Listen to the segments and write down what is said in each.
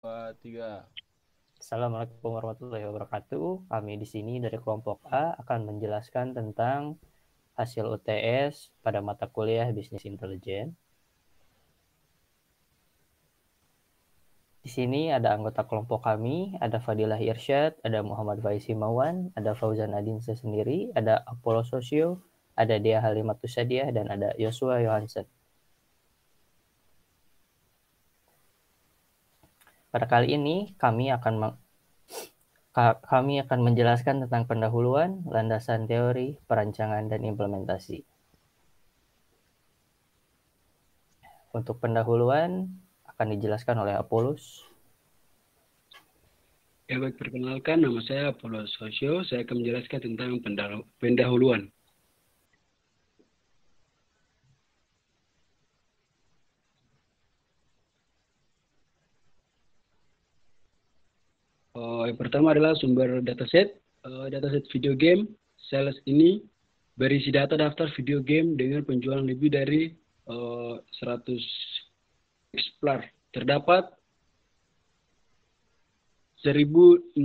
2, 3. Assalamualaikum warahmatullahi wabarakatuh. Kami di sini dari kelompok A akan menjelaskan tentang hasil UTS pada mata kuliah Bisnis Intelijen. Di sini ada anggota kelompok kami, ada Fadilah Irsyad, ada Muhammad Faiz Himawan, ada Fauzan Adinsa sendiri, ada Apollo Sosio, ada Dea Halimatus Sadiah, dan ada Yosua Johansen. Pada kali ini kami akan menjelaskan tentang pendahuluan, landasan teori, perancangan, dan implementasi. Untuk pendahuluan akan dijelaskan oleh Apollos. Ya baik, perkenalkan nama saya Apollo Sosio. Saya akan menjelaskan tentang pendahuluan. Yang pertama adalah sumber dataset. Dataset video game sales ini berisi data daftar video game dengan penjualan lebih dari 100 eksemplar. Terdapat 1.600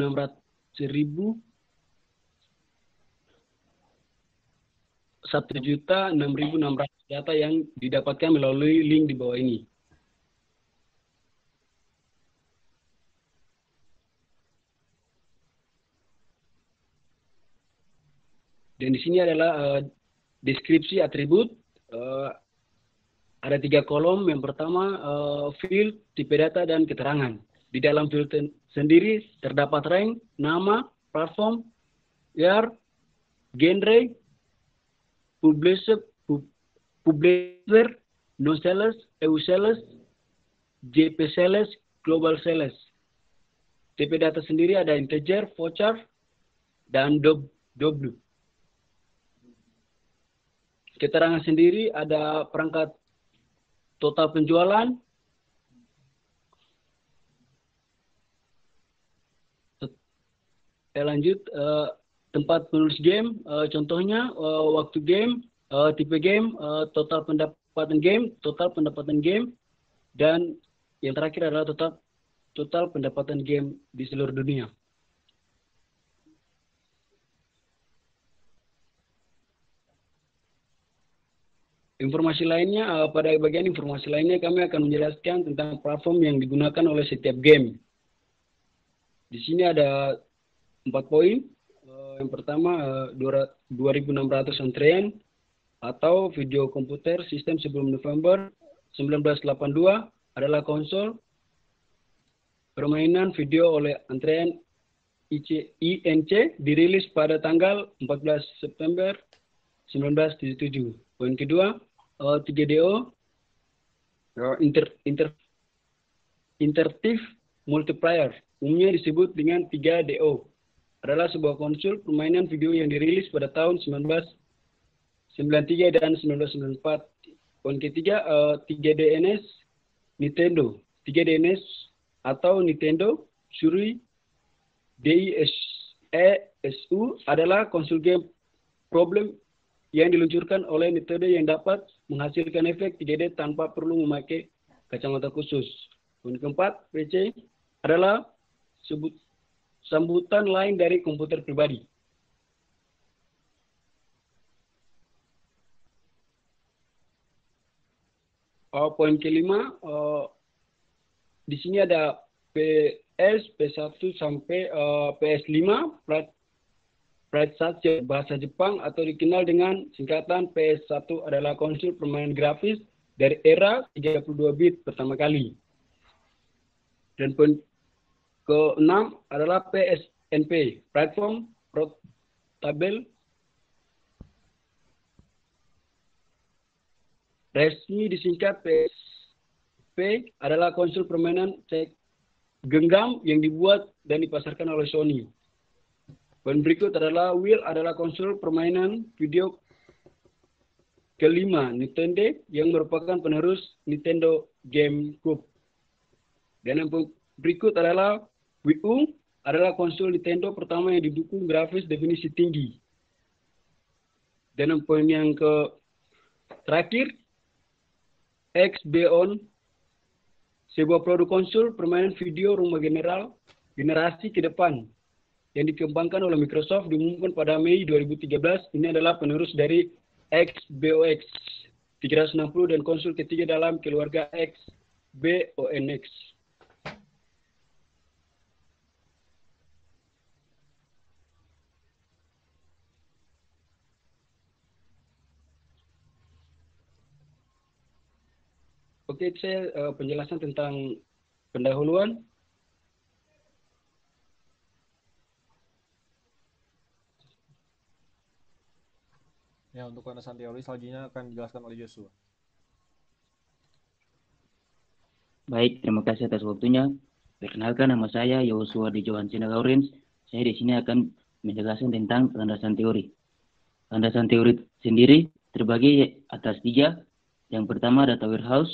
data yang didapatkan melalui link di bawah ini. Dan di sini adalah deskripsi atribut. Ada 3 kolom. Yang pertama field, tipe data, dan keterangan. Di dalam field sendiri terdapat rank, nama, platform, year, genre, publisher, no sellers, EU sellers, JP sellers, global sellers. Tipe data sendiri ada integer, voucher, dan W. Keterangan sendiri ada perangkat total penjualan, lanjut tempat menulis game, contohnya waktu game, tipe game, total pendapatan game, dan yang terakhir adalah total pendapatan game di seluruh dunia. Informasi lainnya, pada bagian informasi lainnya kami akan menjelaskan tentang platform yang digunakan oleh setiap game. Di sini ada 4 poin. Yang pertama 2.600 antrean atau video komputer sistem sebelum November 1982 adalah konsol permainan video oleh antrean INC dirilis pada tanggal 14 September 1977. Poin kedua, 3DO Interactive Multiplayer, umumnya disebut dengan 3DO, adalah sebuah konsol permainan video yang dirilis pada tahun 1993 dan 1994. Poin ketiga, 3DNS Nintendo. 3DNS atau Nintendo Suri DISESU adalah konsol game problem yang diluncurkan oleh Nintendo yang dapat menghasilkan efek 3D tanpa perlu memakai kacamata khusus. Poin keempat, PC adalah sambutan lain dari komputer pribadi. Poin kelima, di sini ada PS, PS1 sampai PS5, bahasa Jepang atau dikenal dengan singkatan PS1 adalah konsol permainan grafis dari era 32 bit pertama kali. Dan poin ke-6 adalah PSNP, Platform Portable resmi disingkat PSP, adalah konsol permainan genggam yang dibuat dan dipasarkan oleh Sony. Poin berikut adalah Wheel adalah konsol permainan video kelima Nintendo yang merupakan penerus Nintendo GameCube. Dan yang berikut adalah Wii U adalah konsol Nintendo pertama yang didukung grafis definisi tinggi. Dan yang poin yang terakhir, Xbox Sebuah produk konsol permainan video rumah generasi ke depan yang dikembangkan oleh Microsoft diumumkan pada Mei 2013. Ini adalah penerus dari Xbox 360 dan konsol ketiga dalam keluarga Xbox. Oke, saya penjelasan tentang pendahuluan. Ya, untuk landasan teori selanjutnya akan dijelaskan oleh Joshua. Baik, terima kasih atas waktunya. Perkenalkan, nama saya Joshua di Johansina Lawrence. Saya di sini akan menjelaskan tentang landasan teori. Landasan teori sendiri terbagi atas 3. Yang pertama data warehouse,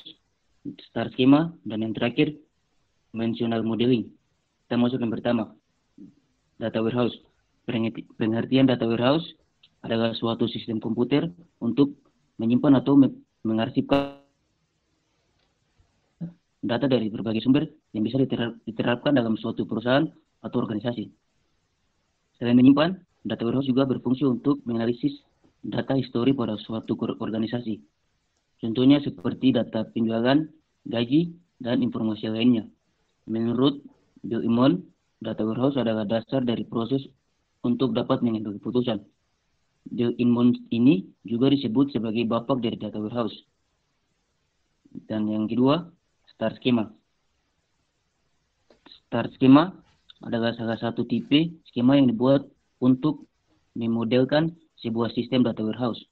star schema, dan yang terakhir dimensional modeling. Kita masuk yang pertama, data warehouse. Pengertian data warehouse adalah suatu sistem komputer untuk menyimpan atau mengarsipkan data dari berbagai sumber yang bisa diterapkan dalam suatu perusahaan atau organisasi. Selain menyimpan, data warehouse juga berfungsi untuk menganalisis data histori pada suatu organisasi. Contohnya seperti data penjualan, gaji, dan informasi lainnya. Menurut Bill Immon, data warehouse adalah dasar dari proses untuk dapat mengambil keputusan. Bill Immon ini juga disebut sebagai bapak dari data warehouse. Dan yang kedua, star schema. Star schema adalah salah satu tipe skema yang dibuat untuk memodelkan sebuah sistem data warehouse.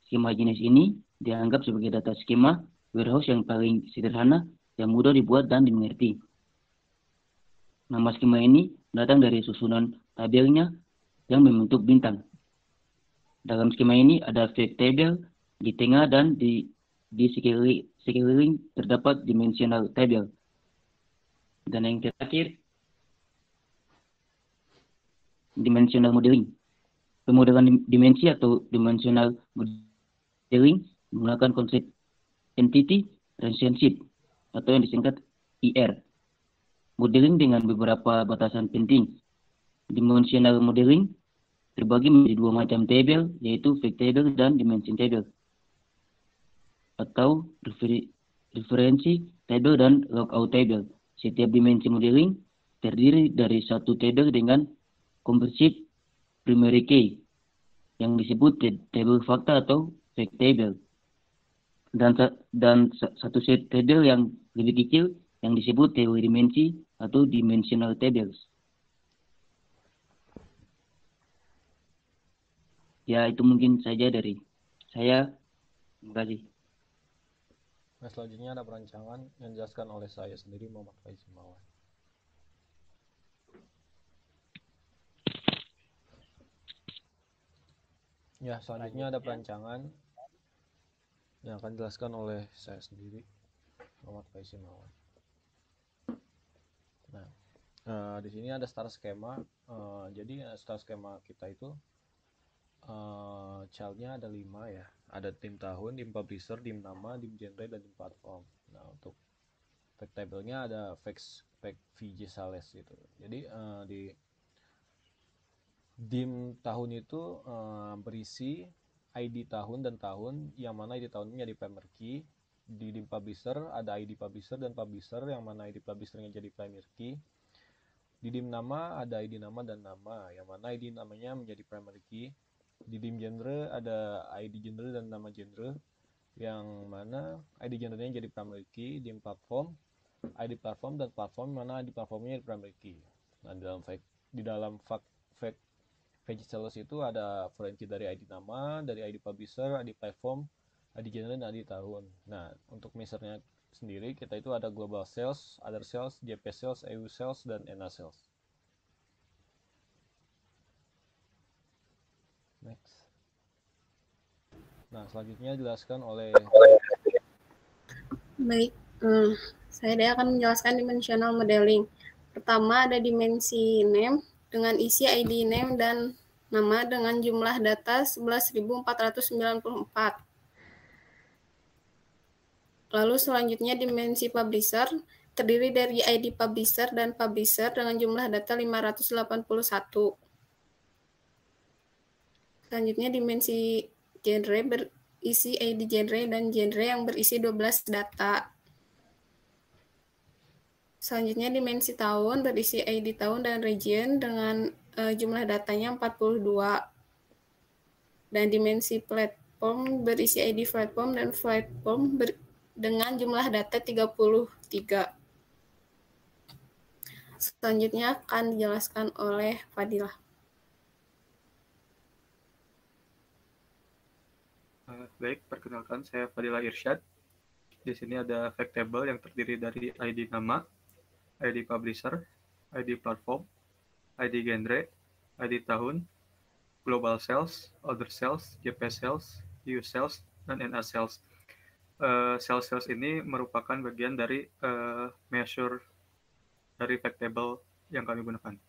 Skema jenis ini dianggap sebagai data skema warehouse yang paling sederhana, yang mudah dibuat dan dimengerti. Nama skema ini datang dari susunan tabelnya yang membentuk bintang. Dalam skema ini ada fact table di tengah dan di sekeliling terdapat dimensional table. Dan yang terakhir, dimensional modeling. Pemodelan dimensi atau dimensional modeling menggunakan konsep entity relationship atau yang disingkat IR. Modeling dengan beberapa batasan penting. Dimensional modeling terbagi menjadi 2 macam table, yaitu fact table dan dimension table, atau referensi table dan logout table. Setiap dimensi modeling terdiri dari satu table dengan kompresif primary key yang disebut table fakta atau fact table, dan satu set table yang lebih kecil yang disebut table dimensi atau dimensional tables. Ya, itu mungkin saja dari saya. Terima kasih. Nah, selanjutnya ada perancangan yang dijelaskan oleh saya sendiri, Muhammad Faizi Mawan. Ya, selanjutnya ada perancangan yang akan dijelaskan oleh saya sendiri, Muhammad Faizi Mawan. Nah, di sini ada star schema. Jadi star schema kita itu childnya ada 5 ya. Ada tim tahun, tim publisher, tim nama, tim genre, dan tim platform. Nah, untuk fact table-nya ada fact VJ Sales gitu. Jadi di dim tahun itu berisi ID tahun dan tahun, yang mana ID tahunnya jadi primary key. Di dim publisher ada ID publisher dan publisher, yang mana ID publishernya jadi primary key. Di dim nama ada ID nama dan nama, yang mana ID namanya menjadi primary key. Di dim genre ada ID genre dan nama genre, yang mana ID genre-nya jadi primary key. Dim platform, ID platform dan platform, mana ID platformnya jadi primary key. Nah, di dalam fact VJ Sales itu ada foreign key dari ID nama, dari ID publisher, ID platform, ID genre, dan ID tahun. Nah, untuk measure-nya sendiri kita itu ada global sales, other sales, JP sales, EU sales, dan ENA sales. Next. Nah, selanjutnya dijelaskan oleh Baik, saya Dea akan menjelaskan dimensional modeling. Pertama ada dimensi name dengan isi ID name dan nama dengan jumlah data 11.494. Lalu selanjutnya dimensi publisher terdiri dari ID publisher dan publisher dengan jumlah data 581. Selanjutnya dimensi genre berisi ID genre dan genre yang berisi 12 data. Selanjutnya dimensi tahun berisi ID tahun dan region dengan jumlah datanya 42. Dan dimensi platform berisi ID platform dan platform dengan jumlah data 33. Selanjutnya akan dijelaskan oleh Fadilah. Baik, perkenalkan saya Fadilah Irsyad. Di sini ada fact table yang terdiri dari ID nama, ID publisher, ID platform, ID genre, ID tahun, global sales, order sales, JP sales, EU sales, dan NA sales. Sales ini merupakan bagian dari measure dari fact table yang kami gunakan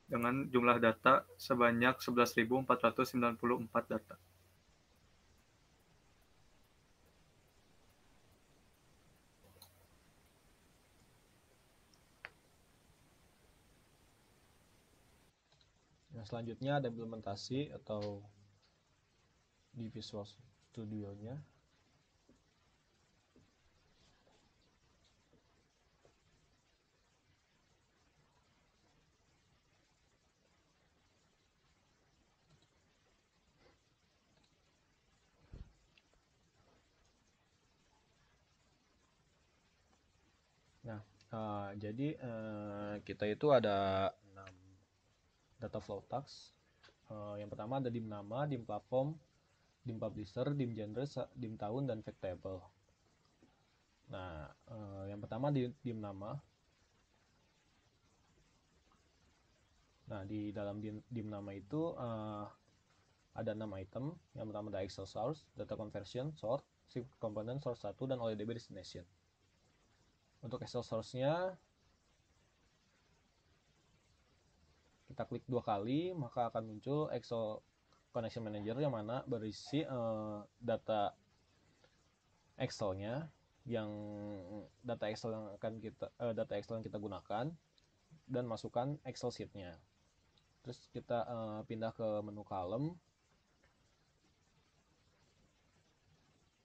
dengan jumlah data sebanyak 11.494 data. Nah, selanjutnya ada implementasi atau di Visual Studio-nya. Nah, jadi kita itu ada 6 data flow task. Yang pertama ada dim nama, dim platform, dim publisher, dim genre, dim tahun, dan fact table. Nah, yang pertama dim nama. Nah, di dalam dim nama itu ada 6 item. Yang pertama ada Excel source, data conversion, sort, script component, source 1, dan OLDB destination. Untuk Excel source-nya kita klik 2 kali, maka akan muncul Excel Connection Manager yang mana berisi data Excel-nya, yang data Excel yang kita gunakan, dan masukkan Excel sheet-nya. Terus kita pindah ke menu column.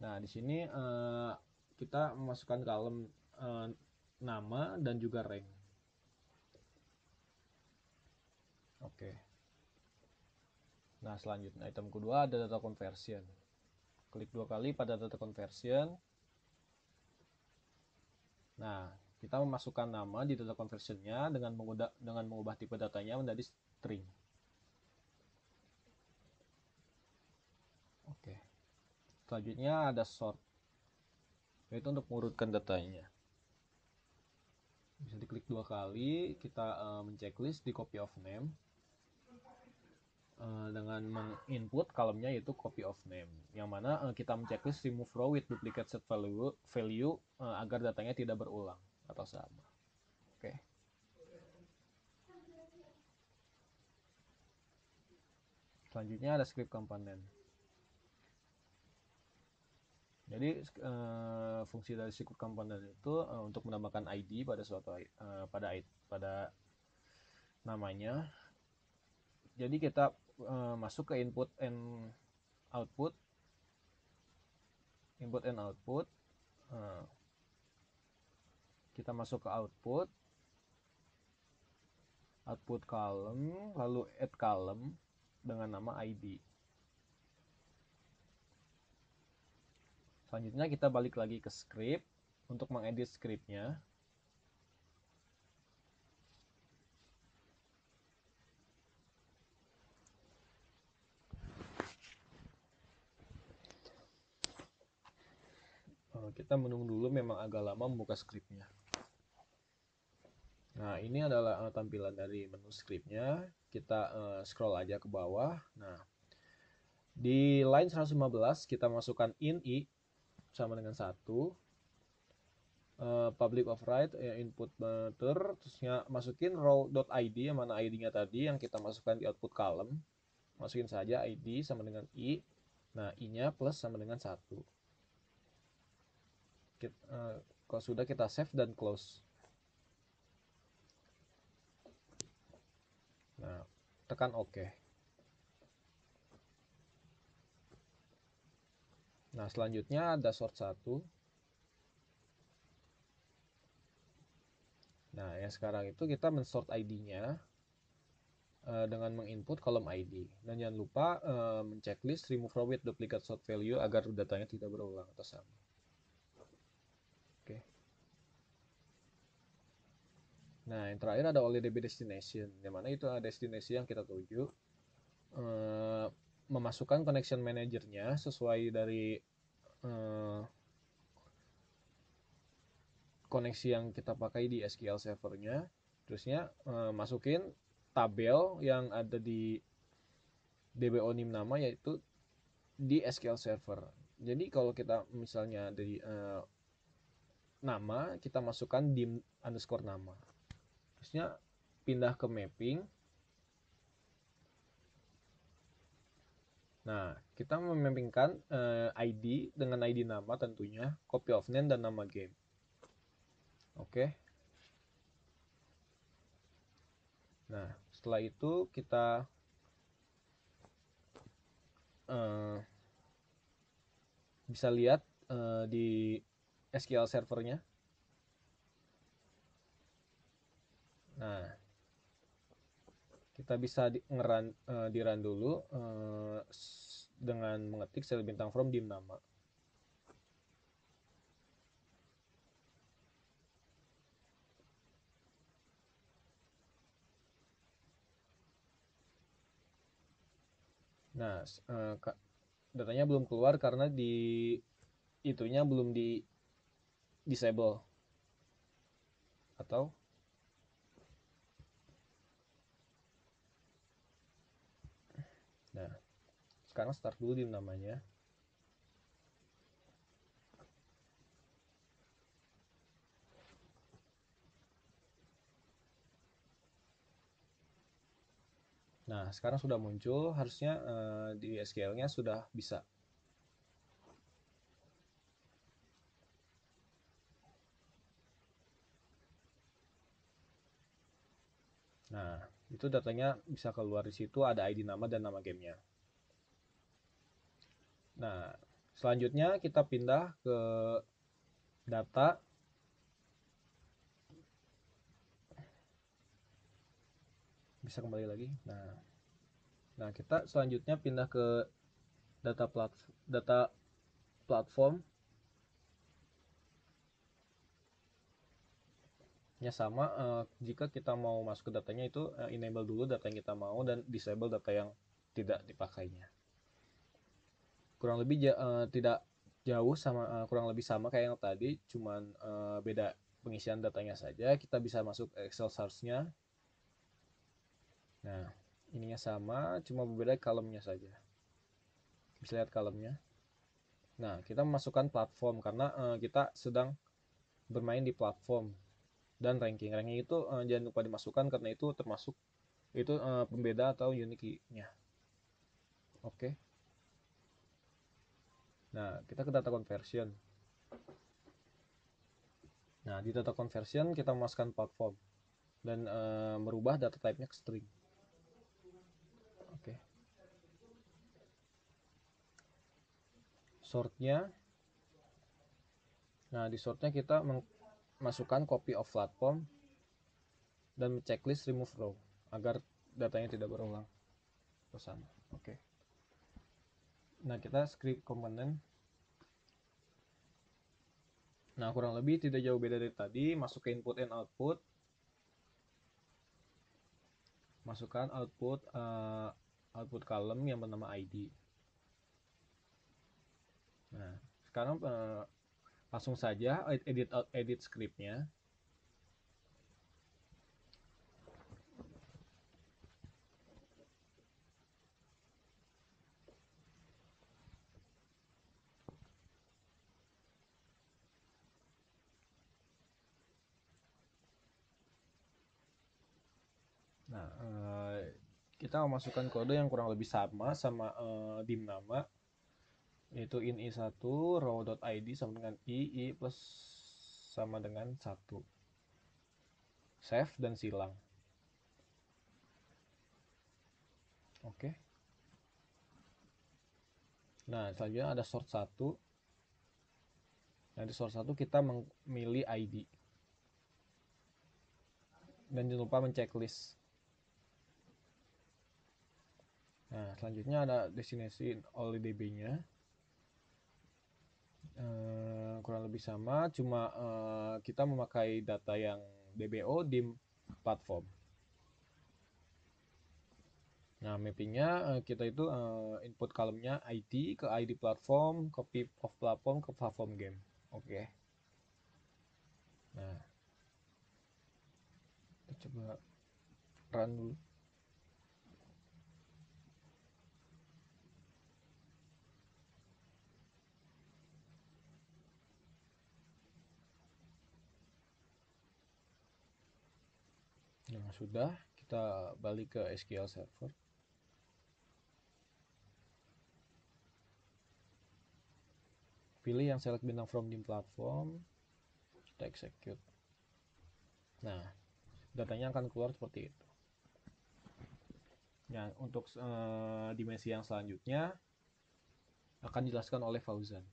Nah, di sini kita memasukkan column nama dan juga rank. Oke. Nah, selanjutnya item kedua ada data conversion. Klik 2 kali pada data conversion. Nah, kita memasukkan nama di data conversion-nya dengan mengubah tipe datanya menjadi string. Oke. Selanjutnya ada sort, yaitu untuk mengurutkan datanya. Bisa diklik 2 kali, kita menceklis di copy of name dengan menginput kolomnya yaitu copy of name, yang mana kita menceklis remove row with duplicate set value agar datanya tidak berulang atau sama. Oke. Selanjutnya ada script component. Jadi fungsi dari script component itu untuk menambahkan ID pada suatu pada namanya. Jadi kita masuk ke input and output. Kita masuk ke output column, lalu add column dengan nama ID. Selanjutnya kita balik lagi ke script untuk mengedit scriptnya. Kita menunggu dulu, memang agak lama membuka scriptnya. Nah, ini adalah tampilan dari menu scriptnya. Kita scroll aja ke bawah. Nah, di line 115 kita masukkan in i sama dengan 1. Public override input meter, terusnya masukin row.id yang mana ID-nya tadi yang kita masukkan di output column. Masukin saja ID sama dengan i. Nah, i-nya plus sama dengan 1. Kalau sudah, kita save dan close. Nah, tekan OK. Nah, selanjutnya ada sort 1. Nah, yang sekarang itu kita mensort ID-nya dengan menginput kolom ID. Dan jangan lupa menceklis remove row with duplicate sort value agar datanya tidak berulang atau sama. Oke. Nah, yang terakhir ada OLEDB destination, yang mana itu ada destinasi yang kita tuju. Memasukkan connection manager-nya sesuai dari koneksi yang kita pakai di SQL server-nya. Terusnya masukin tabel yang ada di DBO nim nama, yaitu di SQL server. Jadi kalau kita misalnya dari nama, kita masukkan dim underscore nama. Terusnya pindah ke mapping. Nah, kita memappingkan ID dengan ID nama tentunya, copy of name dan nama game. Oke. Nah, setelah itu kita bisa lihat di SQL servernya. Nah, kita bisa di run dulu dengan mengetik sel bintang from dim nama. Nah, datanya belum keluar karena itunya belum di disable. Atau nah, sekarang start dulu dim namanya. Nah, sekarang sudah muncul, harusnya di SQL-nya sudah bisa. Nah, itu datanya bisa keluar di situ, ada ID nama dan nama gamenya. Nah, selanjutnya kita pindah ke data. Bisa kembali lagi. Nah, kita selanjutnya pindah ke data platform. Ya sama, jika kita mau masuk ke datanya itu enable dulu data yang kita mau dan disable data yang tidak dipakainya. Kurang lebih tidak jauh sama, kurang lebih sama kayak yang tadi, cuman beda pengisian datanya saja. Kita bisa masuk Excel source-nya. Nah, ininya sama, cuma berbeda kolomnya saja. Bisa lihat kolomnya. Nah, kita memasukkan platform karena kita sedang bermain di platform. Dan ranking itu jangan lupa dimasukkan karena itu termasuk pembeda atau unique-nya. Oke. Nah, kita ke data conversion. Nah, di data conversion kita memasukkan platform dan merubah data type-nya ke string. Oke. Sort-nya. Nah, di sort-nya kita masukkan copy of platform dan checklist remove row agar datanya tidak berulang ke sana. Oke. Nah, kita script component. Nah, kurang lebih tidak jauh beda dari tadi. Masuk ke input and output. Masukkan output column yang bernama ID. Nah, sekarang langsung saja edit scriptnya. Nah, kita memasukkan kode yang kurang lebih sama dim nama. yaitu ini1 row.id sama dengan i plus sama dengan 1. Save dan silang. Oke. Nah, selanjutnya ada sort 1. Nah, di sort 1 kita memilih ID. Dan jangan lupa menceklis. Nah, selanjutnya ada destinasi oleh DB-nya. Kurang lebih sama, cuma kita memakai data yang DBO dim platform. Nah, mappingnya kita itu input column-nya ID ke ID platform, copy of platform ke platform game. Oke. Nah, kita coba run dulu. Nah, sudah, kita balik ke SQL Server. Pilih yang select bintang from dim platform, kita execute. Nah, datanya akan keluar seperti itu. Nah, untuk dimensi yang selanjutnya akan dijelaskan oleh Fauzan.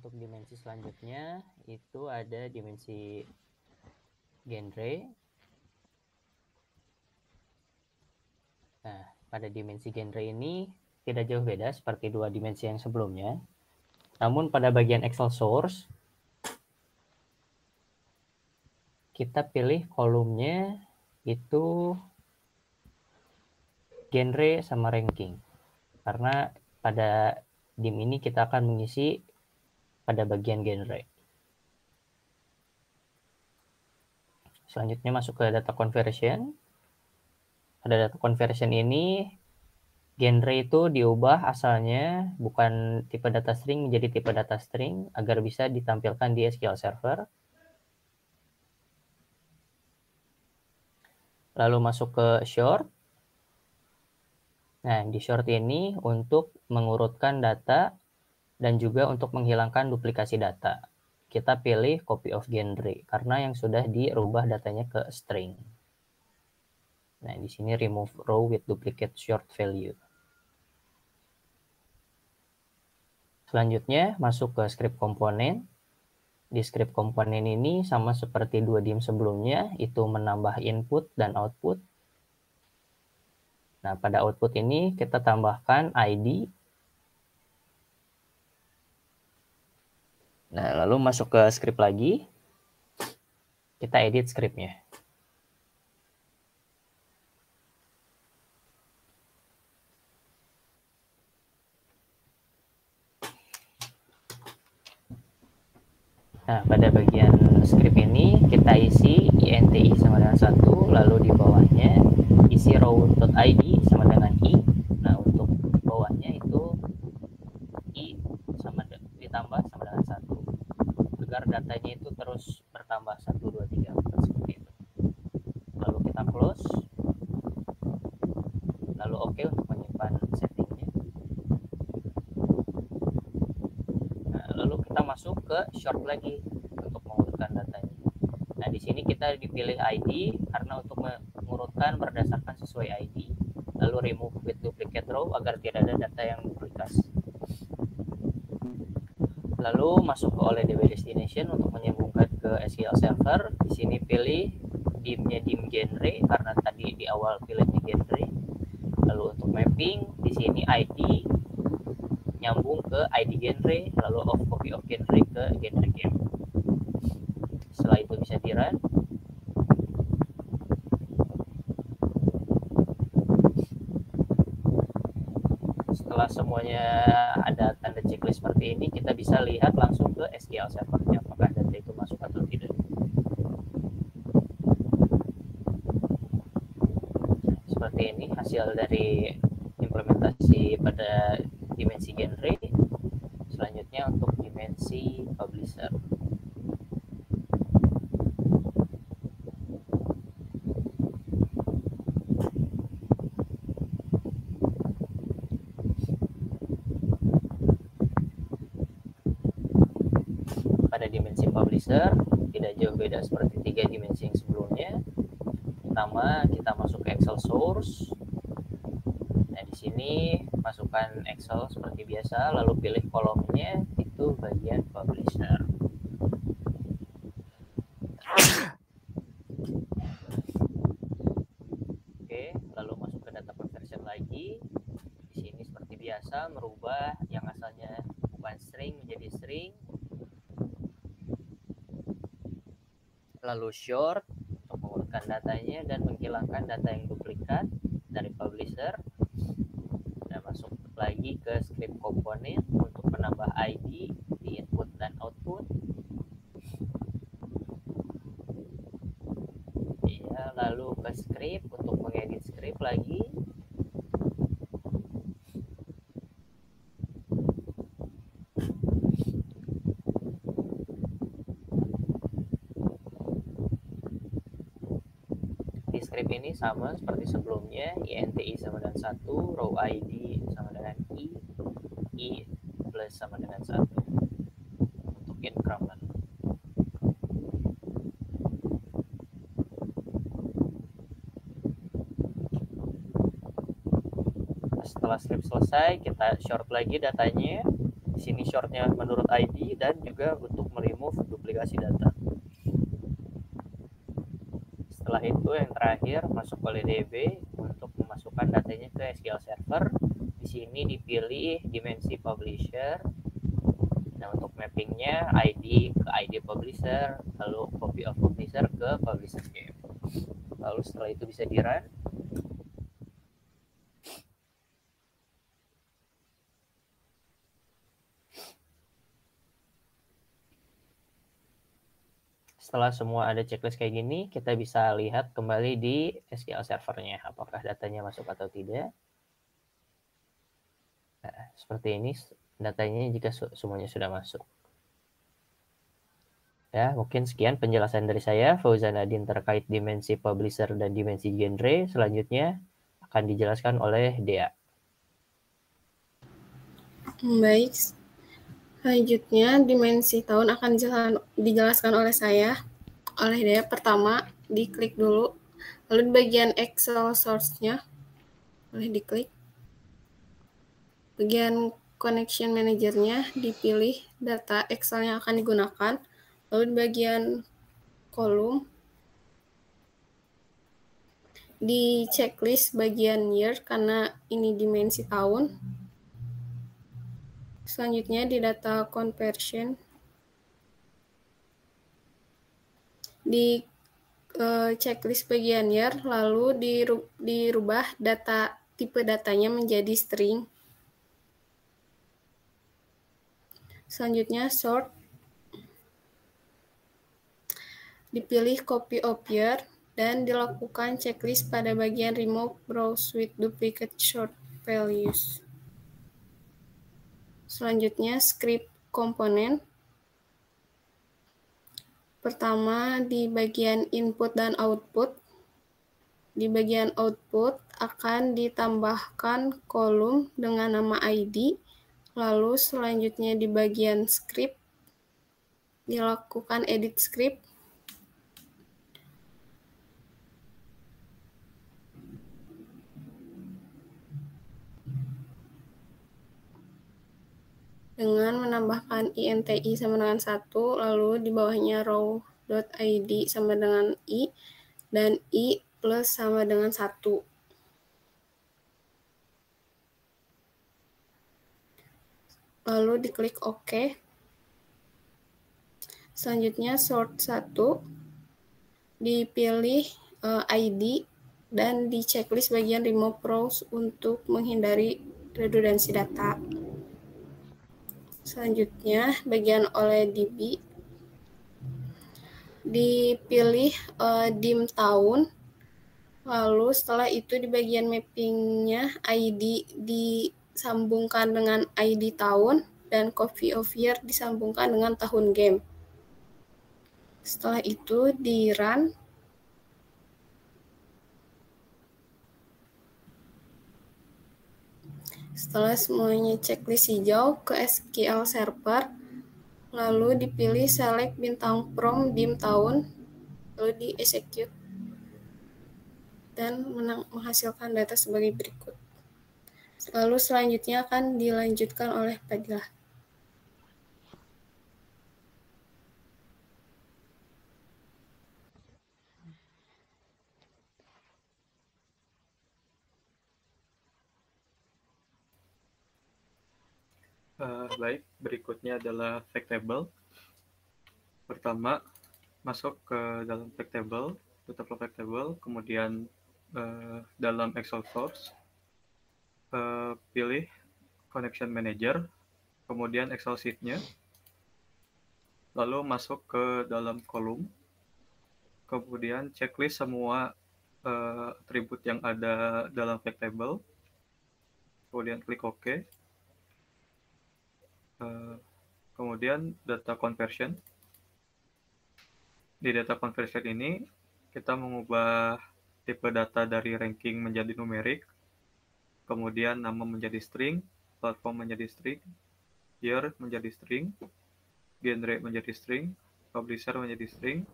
Untuk dimensi selanjutnya itu ada dimensi genre. Nah, pada dimensi genre ini tidak jauh beda seperti dua dimensi yang sebelumnya. Namun pada bagian Excel source kita pilih kolomnya itu genre sama ranking. Karena pada dim ini kita akan mengisi pada bagian genre. Selanjutnya masuk ke data conversion. Pada data conversion ini genre itu diubah asalnya bukan tipe data string menjadi tipe data string agar bisa ditampilkan di SQL Server. Lalu masuk ke short. Nah, di short ini untuk mengurutkan data dan juga untuk menghilangkan duplikasi data. Kita pilih copy of genre karena yang sudah dirubah datanya ke string. Nah, di sini remove row with duplicate short value. Selanjutnya masuk ke script komponen. Di script komponen ini sama seperti dua dim sebelumnya, itu menambah input dan output. Nah, pada output ini kita tambahkan ID. Nah, lalu masuk ke script lagi. Kita edit scriptnya. Nah, pada bagian script ini kita isi inti sama dengan 1, lalu di bawahnya isi row.id sama dengan i. Nah, untuk bawahnya itu i ditambah sama dengan 1 agar datanya itu terus bertambah 1, 2, 3, 4 seperti itu. Lalu kita close, lalu oke untuk menyimpan settingnya. Nah, lalu kita masuk ke short lagi untuk mengurutkan datanya. Nah, di sini kita dipilih ID karena untuk mengurutkan berdasarkan sesuai ID. Lalu remove with duplicate row agar tidak ada data yang duplikas. Lalu masuk ke oleh DB destination untuk menyambungkan ke SQL Server. Di sini pilih dimnya dim genre karena tadi di awal pilihnya genre. Lalu untuk mapping di sini ID nyambung ke ID genre, lalu of copy of genre ke genre game. Setelah itu bisa di run. Setelah semuanya ada tanda checklist seperti ini, kita bisa lihat langsung ke SQL Server-nya apakah data itu masuk atau tidak. Seperti ini hasil dari implementasi pada dimensi genre. Selanjutnya untuk dimensi publisher. pada dimensi publisher, tidak jauh beda seperti 3 dimensi yang sebelumnya. Pertama, kita masuk ke Excel source. Nah, di sini masukkan Excel seperti biasa, lalu pilih kolomnya, itu bagian publisher. Oke, lalu masuk ke data conversion lagi. Di sini seperti biasa, merubah yang asalnya bukan string menjadi string. Lalu short untuk mengurutkan datanya dan menghilangkan data yang duplikat dari publisher. Dan masuk lagi ke script komponen untuk menambah ID di input dan output. Ya, lalu ke script untuk mengedit script lagi. Di script ini sama seperti sebelumnya, INTI sama dengan 1, row ID sama dengan I plus sama dengan 1 untuk increment. Setelah script selesai, kita short lagi datanya. Di sini shortnya menurut ID dan juga untuk remove duplikasi data. Setelah itu yang terakhir masuk oleh DB untuk memasukkan datanya ke SQL Server. Di sini dipilih dimensi publisher. Nah, untuk mappingnya ID ke ID publisher, lalu copy of publisher ke publisher game. Lalu setelah itu bisa di-run. Setelah semua ada checklist kayak gini, kita bisa lihat kembali di SQL Server-nya, apakah datanya masuk atau tidak. Nah, seperti ini datanya jika semuanya sudah masuk. Ya, mungkin sekian penjelasan dari saya, Fauzan Adin, terkait dimensi publisher dan dimensi genre. Selanjutnya akan dijelaskan oleh Dea. Baik, selanjutnya dimensi tahun akan dijelaskan oleh saya, oleh Dea. Pertama, diklik dulu, lalu di bagian Excel source-nya, boleh diklik. Bagian connection manager-nya dipilih data Excel yang akan digunakan, lalu di bagian kolom, di checklist bagian year karena ini dimensi tahun. Selanjutnya di data conversion, di checklist bagian year, lalu dirubah data tipe datanya menjadi string. Selanjutnya sort, dipilih copy of year dan dilakukan checklist pada bagian remove browse with duplicate short values. Selanjutnya script komponen. Pertama di bagian input dan output. Di bagian output akan ditambahkan kolom dengan nama ID. Lalu selanjutnya di bagian script dilakukan edit script. Dengan menambahkan INTI sama dengan 1, lalu di bawahnya row.id sama dengan I, dan I plus sama dengan 1. Lalu diklik OK. Selanjutnya sort 1, dipilih ID, dan di checklist bagian remove rows untuk menghindari redundansi data. Selanjutnya, bagian oleh DB, dipilih dim tahun, lalu setelah itu di bagian mappingnya ID disambungkan dengan ID tahun, dan copy of year disambungkan dengan tahun game. Setelah itu di run. Setelah semuanya checklist hijau, ke SQL Server, Lalu dipilih select bintang from dim tahun, lalu di execute dan menghasilkan data sebagai berikut. Lalu selanjutnya akan dilanjutkan oleh Fadilah. Baik, berikutnya adalah fact table. Pertama, masuk ke dalam fact table, tutup fact table, kemudian dalam Excel source, pilih connection manager, kemudian Excel sheet-nya, lalu masuk ke dalam kolom, kemudian checklist semua atribut yang ada dalam fact table, kemudian klik OK. Kemudian data conversion. Di data conversion ini kita mengubah tipe data dari ranking menjadi numerik, kemudian nama menjadi string, platform menjadi string, year menjadi string, genre menjadi string, publisher menjadi string,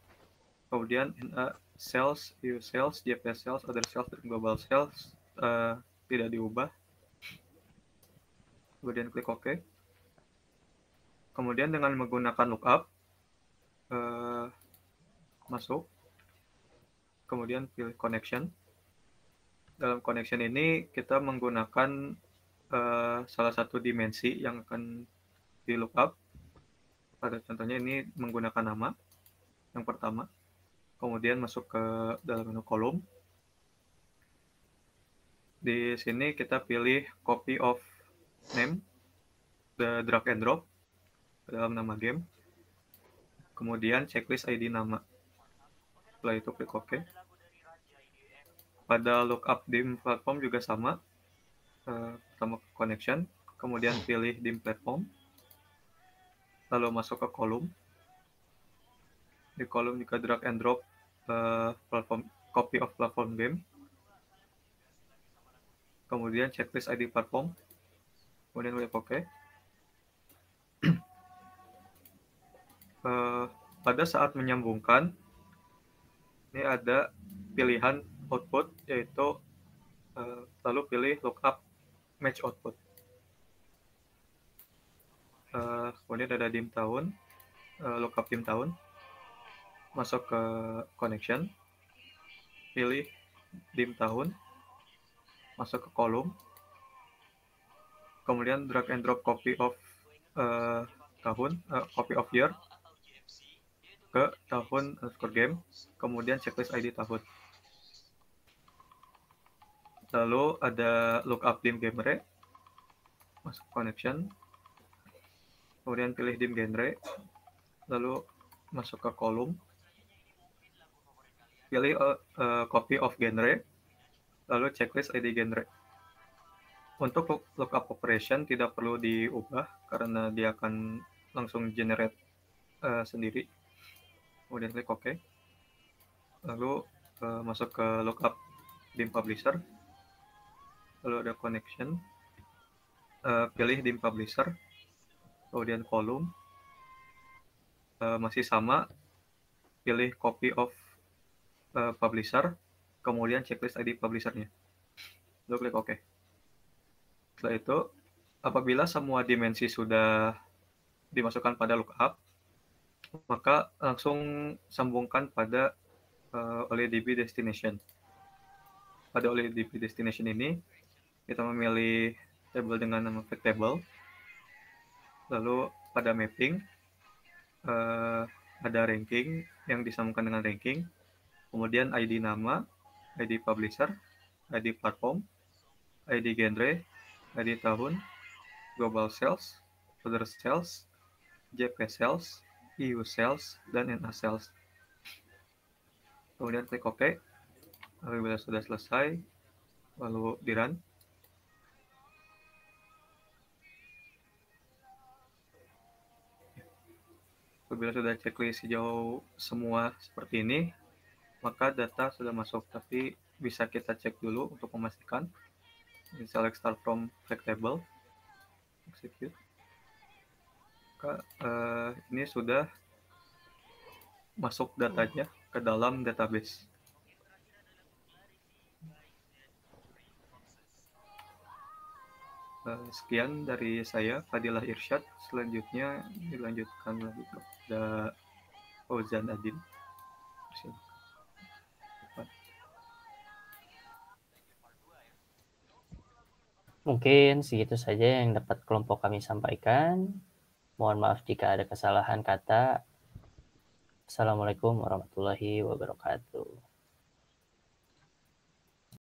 kemudian NA sales, EU sales, JP sales, other sales, dan global sales tidak diubah. Kemudian klik OK. Kemudian dengan menggunakan lookup, masuk, kemudian pilih connection. Dalam connection ini kita menggunakan salah satu dimensi yang akan di lookup. Pada contohnya ini menggunakan nama yang pertama. Kemudian masuk ke dalam menu kolom. Di sini kita pilih copy of name, the drag and drop ke dalam nama game. Kemudian checklist ID nama. Setelah itu klik OK. Pada lookup dim platform juga sama. Pertama connection, kemudian pilih dim platform, lalu masuk ke kolom. Di kolom juga drag and drop platform copy of platform game. Kemudian checklist ID platform. Kemudian klik OK. Pada saat menyambungkan, ini ada pilihan output, yaitu lalu pilih lookup match output. Kemudian ada dim tahun, lookup dim tahun, masuk ke connection, pilih dim tahun, masuk ke kolom, kemudian drag and drop copy of tahun, copy of year ke tahun underscore game, kemudian checklist ID tahun. Lalu ada lookup dim genre, masuk connection, kemudian pilih dim genre, lalu masuk ke kolom, pilih copy of genre, lalu checklist ID genre. Untuk lookup operation tidak perlu diubah karena dia akan langsung generate sendiri. Kemudian klik OK. Lalu masuk ke lookup dim publisher. Lalu ada connection. Pilih dim publisher. Kemudian kolom. Masih sama. Pilih copy of publisher. Kemudian checklist ID publishernya. Lalu klik OK. Setelah itu, apabila semua dimensi sudah dimasukkan pada lookup, maka langsung sambungkan pada OLEDB destination. Pada OLEDB destination ini, kita memilih table dengan nama fact table. Lalu pada mapping, ada ranking yang disambungkan dengan ranking. Kemudian ID nama, ID publisher, ID platform, ID genre, ID tahun, global sales, other sales, JP sales, EU sales, dan NA sales. Kemudian klik OK. Apabila sudah selesai, lalu di run. Apabila sudah checklist hijau semua seperti ini, maka data sudah masuk. Tapi bisa kita cek dulu untuk memastikan. Select start from fact table. Execute. Kak, ini sudah masuk datanya ke dalam database. Sekian dari saya, Fadilah Irsyad. Selanjutnya dilanjutkan lagi kepada Fauzan Adin. Silakan. Mungkin segitu saja yang dapat kelompok kami sampaikan. Mohon maaf jika ada kesalahan kata. Assalamualaikum warahmatullahi wabarakatuh.